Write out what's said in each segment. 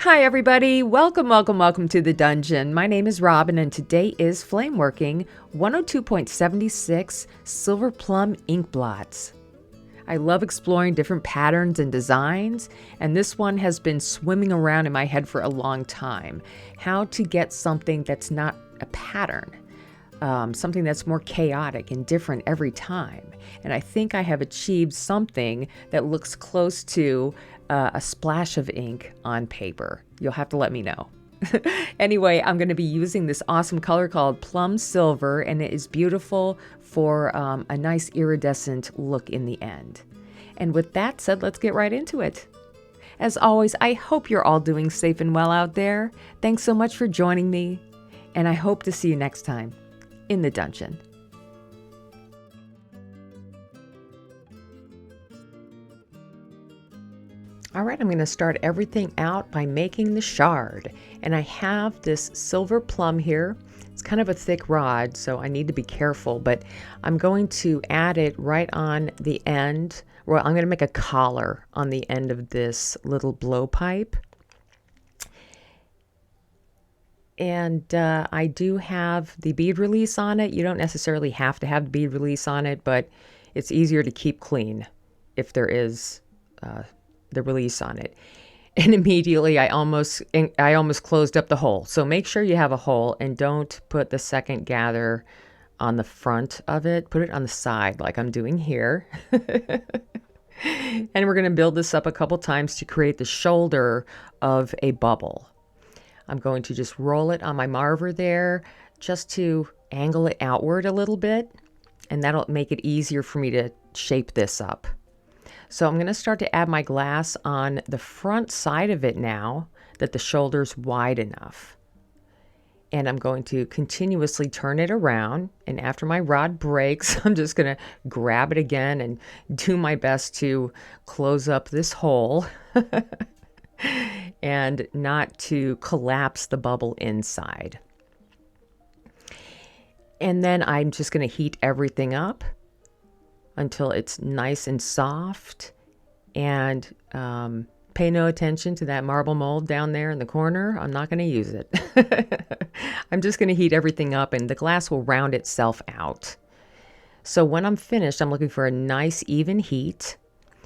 Hi everybody, welcome to the dungeon. My name is Robin and today is Flameworking 102.76 Silver Plum ink blots. I love exploring different patterns and designs, and this one has been swimming around in my head for a long time. How to get something that's not a pattern, something that's more chaotic and different every time. And I think I have achieved something that looks close to a splash of ink on paper. You'll have to let me know. Anyway, I'm going to be using this awesome color called Plum Silver, and it is beautiful for a nice iridescent look in the end. And with that said, let's get right into it. As always, I hope you're all doing safe and well out there. Thanks so much for joining me, and I hope to see you next time in the dungeon. All right, I'm going to start everything out by making the shard. And I have this silver plum here. It's kind of a thick rod, so I need to be careful, but I'm going to add it right on the end. Well, I'm going to make a collar on the end of this little blowpipe. And I do have the bead release on it. You don't necessarily have to have the bead release on it, but it's easier to keep clean if there is the release on it. And immediately I almost closed up the hole. So make sure you have a hole and don't put the second gather on the front of it. Put it on the side like I'm doing here. And we're going to build this up a couple times to create the shoulder of a bubble. I'm going to just roll it on my marver there just to angle it outward a little bit, and that'll make it easier for me to shape this up. So I'm going to start to add my glass on the front side of it now that the shoulder's wide enough. And I'm going to continuously turn it around. And after my rod breaks, I'm just going to grab it again and do my best to close up this hole and not to collapse the bubble inside. And then I'm just going to heat everything up until it's nice and soft, and pay no attention to that marble mold down there in the corner. I'm not going to use it. I'm just going to heat everything up and the glass will round itself out. So when I'm finished, I'm looking for a nice even heat,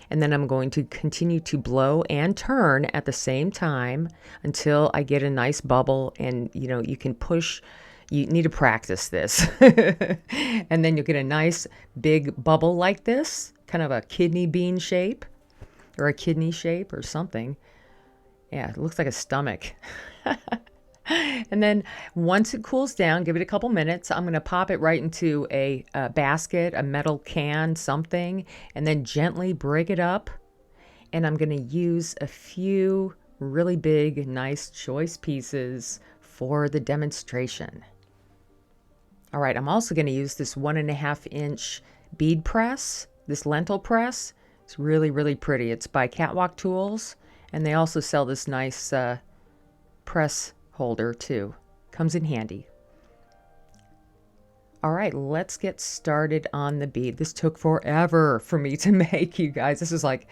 and then I'm going to continue to blow and turn at the same time until I get a nice bubble. And you can push. You need to practice this. And then you'll get a nice big bubble like this, kind of a kidney bean shape or a kidney shape or something. Yeah, it looks like a stomach. And then once it cools down, give it a couple minutes. I'm going to pop it right into a basket, a metal can, something, and then gently break it up. And I'm going to use a few really big, nice choice pieces for the demonstration. All right, I'm also going to use this 1.5 inch bead press, this lentil press. It's really, really pretty. It's by Catwalk Tools, and they also sell this nice press holder too. Comes in handy. All right, let's get started on the bead. This took forever for me to make, you guys. This is like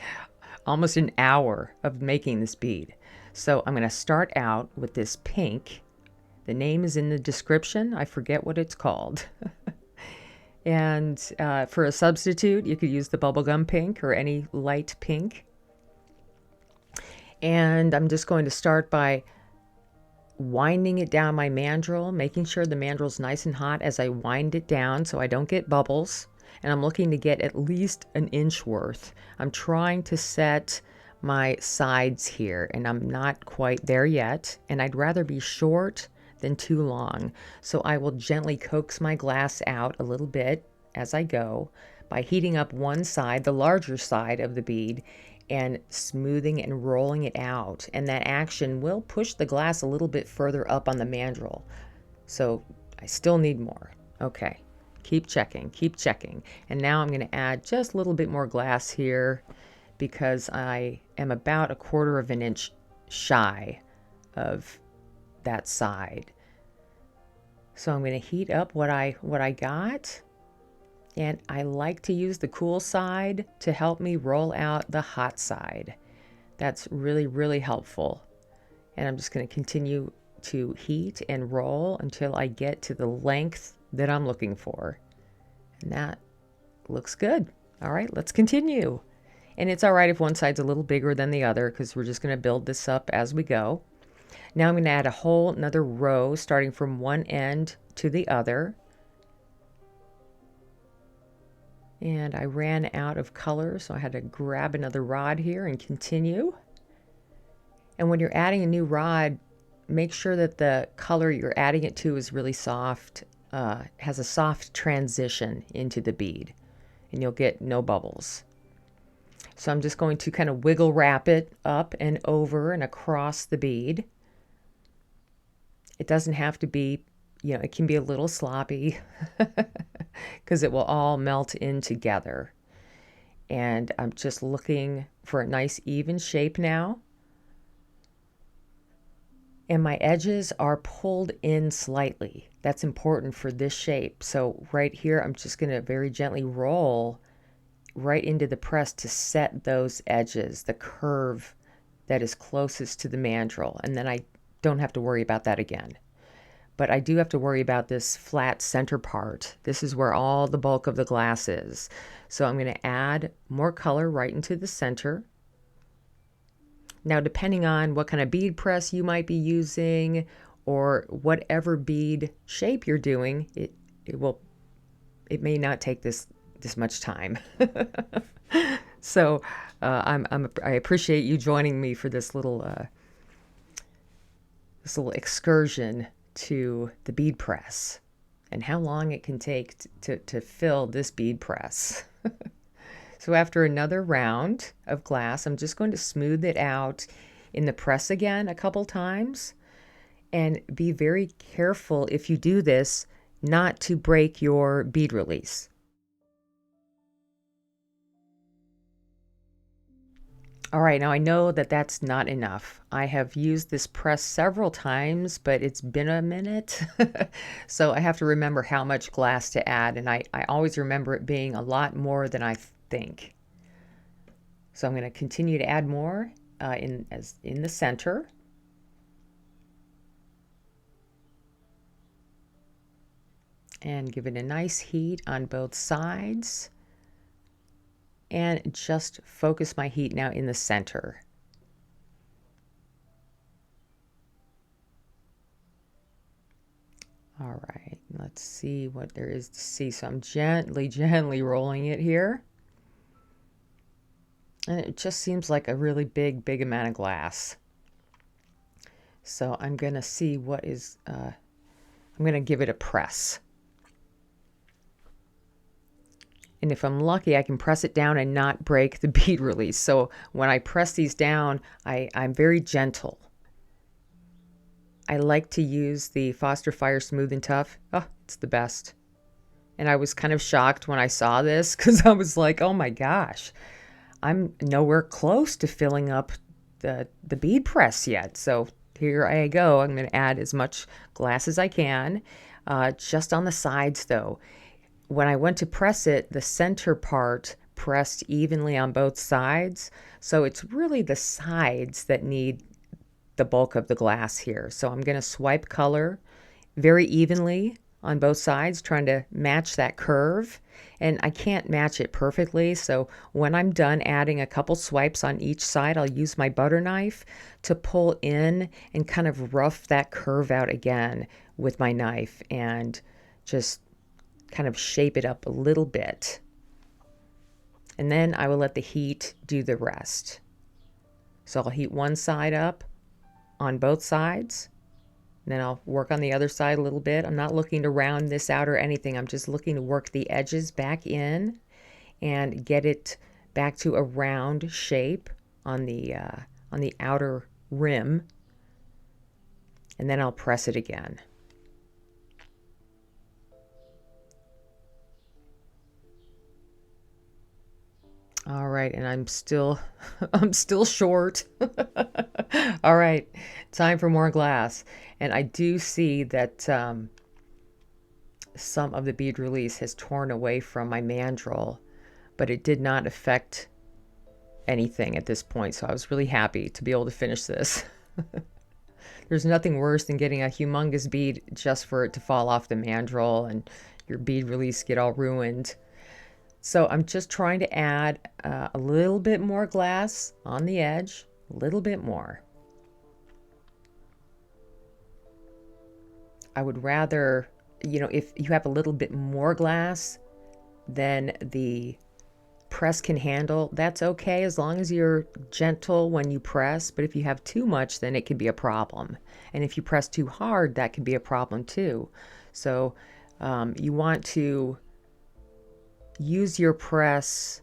almost an hour of making this bead. So I'm going to start out with this pink. The name is in the description. I forget what it's called. And for a substitute, you could use the bubblegum pink or any light pink. And I'm just going to start by winding it down my mandrel, making sure the mandrel's nice and hot as I wind it down so I don't get bubbles. And I'm looking to get at least an inch worth. I'm trying to set my sides here, and I'm not quite there yet. And I'd rather be short than too long. So I will gently coax my glass out a little bit as I go by heating up one side, the larger side of the bead, and smoothing and rolling it out. And that action will push the glass a little bit further up on the mandrel. So I still need more. Okay, keep checking, keep checking. And now I'm going to add just a little bit more glass here because I am about 1/4 inch shy of that side. So I'm going to heat up what I got, and I like to use the cool side to help me roll out the hot side. That's really, really helpful. And I'm just going to continue to heat and roll until I get to the length that I'm looking for. And that looks good. All right, let's continue. And it's all right if one side's a little bigger than the other because we're just going to build this up as we go. Now I'm going to add a whole another row starting from one end to the other. And I ran out of color, so I had to grab another rod here and continue. And when you're adding a new rod, make sure that the color you're adding it to is really soft, has a soft transition into the bead, and you'll get no bubbles. So I'm just going to kind of wiggle wrap it up and over and across the bead. It doesn't have to be, it can be a little sloppy because it will all melt in together. And I'm just looking for a nice even shape now. And my edges are pulled in slightly. That's important for this shape. So right here, I'm just going to very gently roll right into the press to set those edges, the curve that is closest to the mandrel. And then I don't have to worry about that again. But I do have to worry about this flat center part. This is where all the bulk of the glass is. So I'm going to add more color right into the center. Now, depending on what kind of bead press you might be using or whatever bead shape you're doing, it may not take this much time. So I appreciate you joining me for this little excursion to the bead press and how long it can take to fill this bead press. So after another round of glass, I'm just going to smooth it out in the press again a couple times, and be very careful if you do this not to break your bead release. All right, now I know that that's not enough. I have used this press several times, but it's been a minute. So I have to remember how much glass to add, and I always remember it being a lot more than I think. So I'm going to continue to add more in the center. And give it a nice heat on both sides. And just focus my heat now in the center. All right, let's see what there is to see. So I'm gently rolling it here. And it just seems like a really big amount of glass. So I'm going to see what is, I'm going to give it a press. And if I'm lucky, I can press it down and not break the bead release. So when I press these down, I'm very gentle. I like to use the Foster Fire Smooth and Tough. Oh, it's the best. And I was kind of shocked when I saw this because I was like, oh my gosh, I'm nowhere close to filling up the bead press yet. So here I go. I'm going to add as much glass as I can, just on the sides though. When I went to press it, the center part pressed evenly on both sides. So it's really the sides that need the bulk of the glass here. So I'm going to swipe color very evenly on both sides, trying to match that curve. And I can't match it perfectly. So when I'm done adding a couple swipes on each side, I'll use my butter knife to pull in and kind of rough that curve out again with my knife and just kind of shape it up a little bit. And then I will let the heat do the rest. So I'll heat one side up on both sides. And then I'll work on the other side a little bit. I'm not looking to round this out or anything. I'm just looking to work the edges back in and get it back to a round shape on the outer rim. And then I'll press it again. All right, and I'm still short. All right, time for more glass. And I do see that some of the bead release has torn away from my mandrel, but it did not affect anything at this point. So I was really happy to be able to finish this. There's nothing worse than getting a humongous bead just for it to fall off the mandrel and your bead release get all ruined. So I'm just trying to add a little bit more glass on the edge, a little bit more. I would rather, if you have a little bit more glass than the press can handle, that's okay as long as you're gentle when you press. But if you have too much, then it can be a problem. And if you press too hard, that can be a problem too. So you want to use your press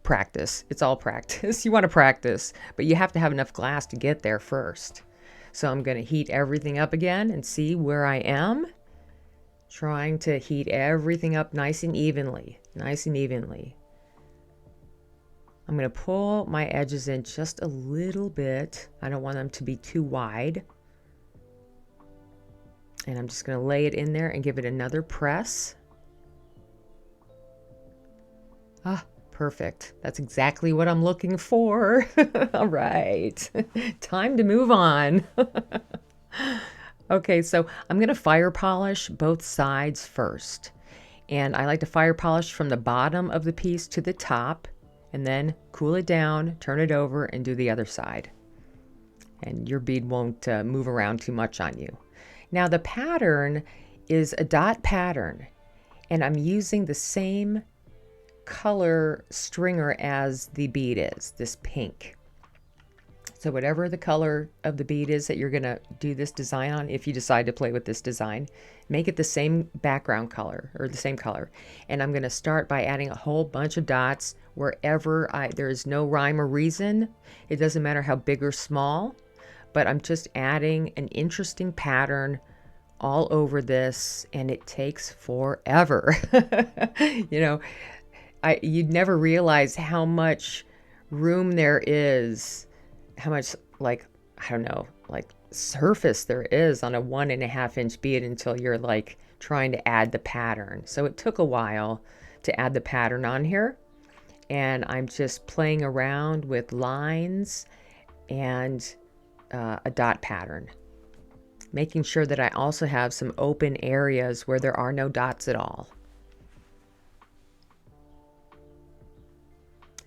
practice. It's all practice. You want to practice, but you have to have enough glass to get there first. So I'm going to heat everything up again and see where I am. Trying to heat everything up nice and evenly, nice and evenly. I'm going to pull my edges in just a little bit. I don't want them to be too wide. And I'm just going to lay it in there and give it another press. Ah, perfect. That's exactly what I'm looking for. All right. Time to move on. Okay, so I'm going to fire polish both sides first. And I like to fire polish from the bottom of the piece to the top, and then cool it down, turn it over, and do the other side. And your bead won't move around too much on you. Now the pattern is a dot pattern, and I'm using the same color stringer as the bead is, this pink. So whatever the color of the bead is that you're going to do this design on, if you decide to play with this design, make it the same background color or the same color. And I'm going to start by adding a whole bunch of dots wherever there is no rhyme or reason. It doesn't matter how big or small, but I'm just adding an interesting pattern all over this, and it takes forever. You'd never realize how much room there is, how much surface there is on a 1.5 inch bead until you're trying to add the pattern. So it took a while to add the pattern on here, and I'm just playing around with lines and a dot pattern, making sure that I also have some open areas where there are no dots at all.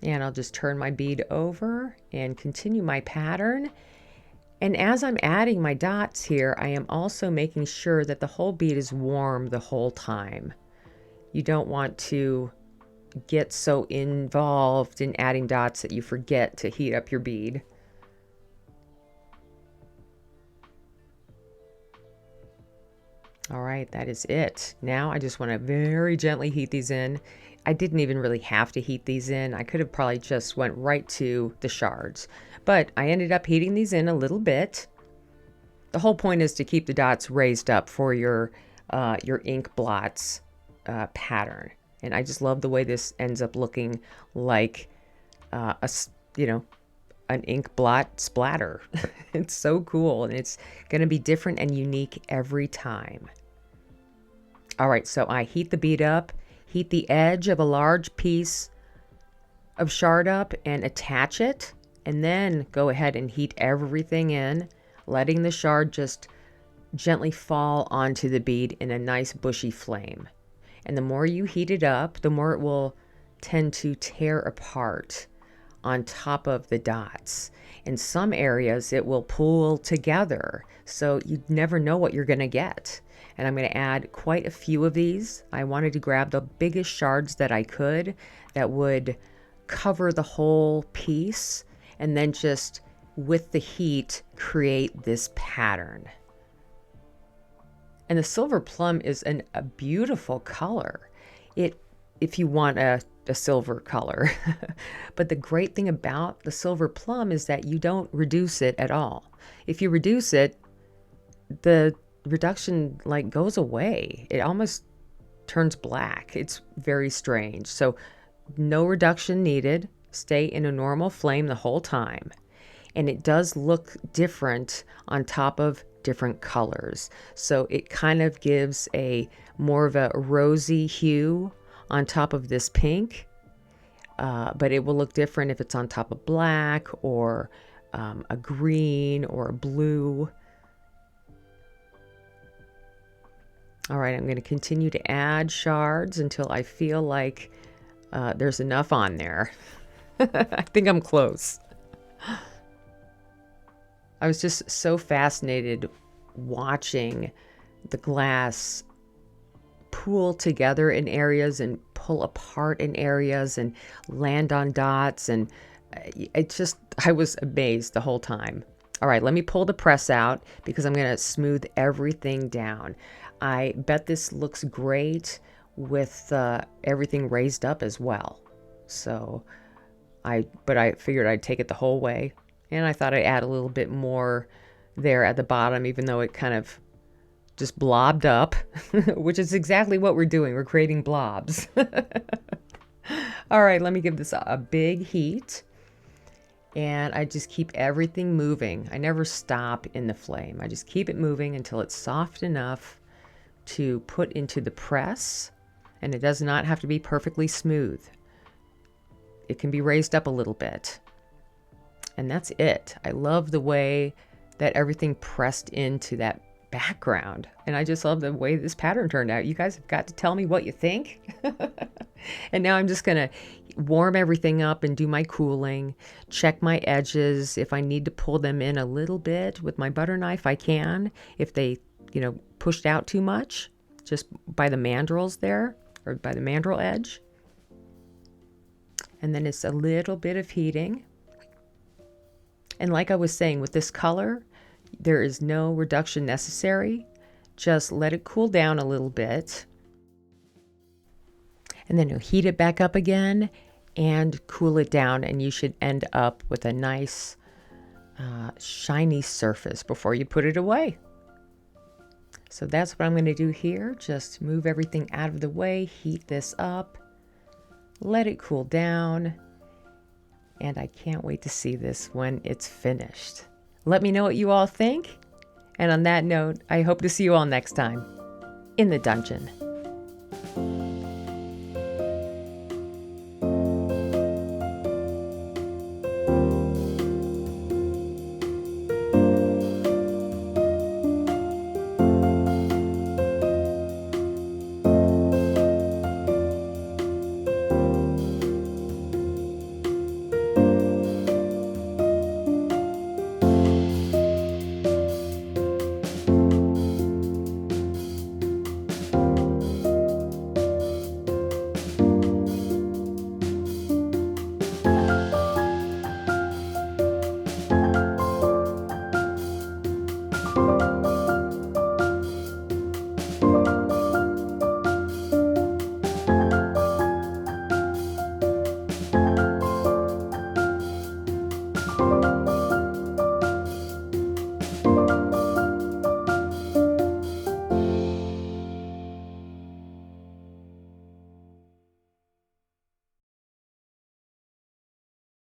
And I'll just turn my bead over and continue my pattern. And as I'm adding my dots here, I am also making sure that the whole bead is warm the whole time. You don't want to get so involved in adding dots that you forget to heat up your bead. All right, that is it. Now I just want to very gently heat these in. I didn't even really have to heat these in. I could have probably just went right to the shards, but I ended up heating these in a little bit. The whole point is to keep the dots raised up for your ink blots pattern. And I just love the way this ends up looking like an ink blot splatter. It's so cool, and it's going to be different and unique every time. All right, so I heat the bead up, heat the edge of a large piece of shard up and attach it, and then go ahead and heat everything in, letting the shard just gently fall onto the bead in a nice bushy flame. And the more you heat it up, the more it will tend to tear apart on top of the dots. In some areas, it will pull together, so you never know what you're going to get. And I'm going to add quite a few of these. I wanted to grab the biggest shards that I could that would cover the whole piece, and then just with the heat create this pattern. And the silver plum is a beautiful color. If you want a silver color. But the great thing about the silver plum is that you don't reduce it at all. If you reduce it, the reduction goes away. It almost turns black. It's very strange. So no reduction needed. Stay in a normal flame the whole time. And it does look different on top of different colors. So it kind of gives a more of a rosy hue on top of this pink. But it will look different if it's on top of black or a green or a blue. All right, I'm going to continue to add shards until I feel like there's enough on there. I think I'm close. I was just so fascinated watching the glass pool together in areas and pull apart in areas and land on dots, and I was amazed the whole time. All right, let me pull the press out because I'm going to smooth everything down. I bet this looks great with everything raised up as well. So but I figured I'd take it the whole way, and I thought I'd add a little bit more there at the bottom, even though it kind of just blobbed up, which is exactly what we're doing. We're creating blobs. All right, let me give this a big heat, and I just keep everything moving. I never stop in the flame. I just keep it moving until it's soft enough to put into the press, and it does not have to be perfectly smooth. It can be raised up a little bit. And that's it. I love the way that everything pressed into that background. And I just love the way this pattern turned out. You guys have got to tell me what you think. And now I'm just going to warm everything up and do my cooling, check my edges. If I need to pull them in a little bit with my butter knife, I can. If they, pushed out too much, just by the mandrels there, or by the mandrel edge. And then it's a little bit of heating. And like I was saying, with this color, there is no reduction necessary. Just let it cool down a little bit. And then you'll heat it back up again and cool it down. And you should end up with a nice shiny surface before you put it away. So that's what I'm going to do here. Just move everything out of the way, heat this up, let it cool down, and I can't wait to see this when it's finished. Let me know what you all think. And on that note, I hope to see you all next time in the dungeon.